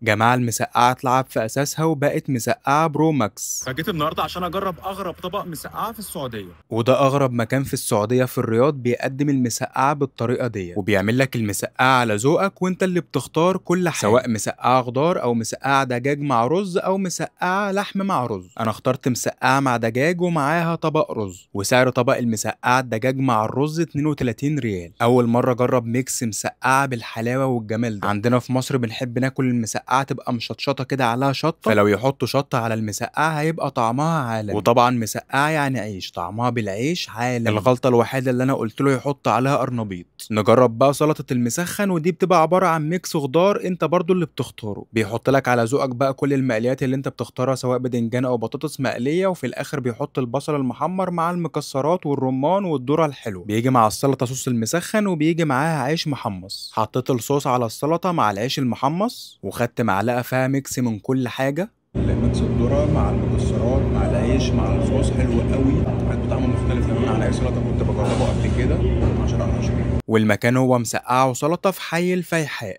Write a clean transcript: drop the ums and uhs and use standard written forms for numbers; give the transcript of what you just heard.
جماعة المسقعة اتلعب في أساسها وبقت مسقعة برو ماكس. فجيت النهارده عشان اجرب اغرب طبق مسقعه في السعوديه. وده أغرب مكان في السعودية في الرياض بيقدم المسقعة بالطريقة دي، وبيعمل لك المسقعة على ذوقك وانت اللي بتختار كل حاجة، سواء مسقعة خضار أو مسقعة دجاج مع رز أو مسقعة لحم مع رز. أنا اخترت مسقعة مع دجاج ومعاها طبق رز، وسعر طبق المسقعة الدجاج مع الرز 32 ريال. أول مرة أجرب ميكس مسقعة بالحلاوة والجمال ده. عندنا في مصر بنحب ناكل المسقعة تبقى مشطشطة كده عليها شطة، فلو يحطوا شطة على المسقعة هيبقى طعمها عالمي. وطبعا مسقعة يعني عيش، طعمها بالعيش عالمي. الغلطة الوحيدة اللي أنا قلت له يحط عليها قرنبيط. نجرب بقى سلطة المسخن، ودي بتبقى عبارة عن ميكس خضار انت برضو اللي بتختاره، بيحط لك على ذوقك بقى كل المقليات اللي انت بتختارها سواء بدنجان او بطاطس مقلية، وفي الاخر بيحط البصل المحمر مع المكسرات والرمان والذرة الحلو. بيجي مع السلطة صوص المسخن وبيجي معاها عيش محمص. حطيت الصوص على السلطة مع العيش المحمص، وخدت معلقة فيها ميكس من كل حاجة. ميكس الذرة مع المكسرات مع العيش مع الصوص حلو قوي، حاسس طعمه مختلف تماما عن اي سلطة كنت بجربه قبل كده. 10 على 10. والمكان هو مسقعة وسلطة في حي الفيحاء.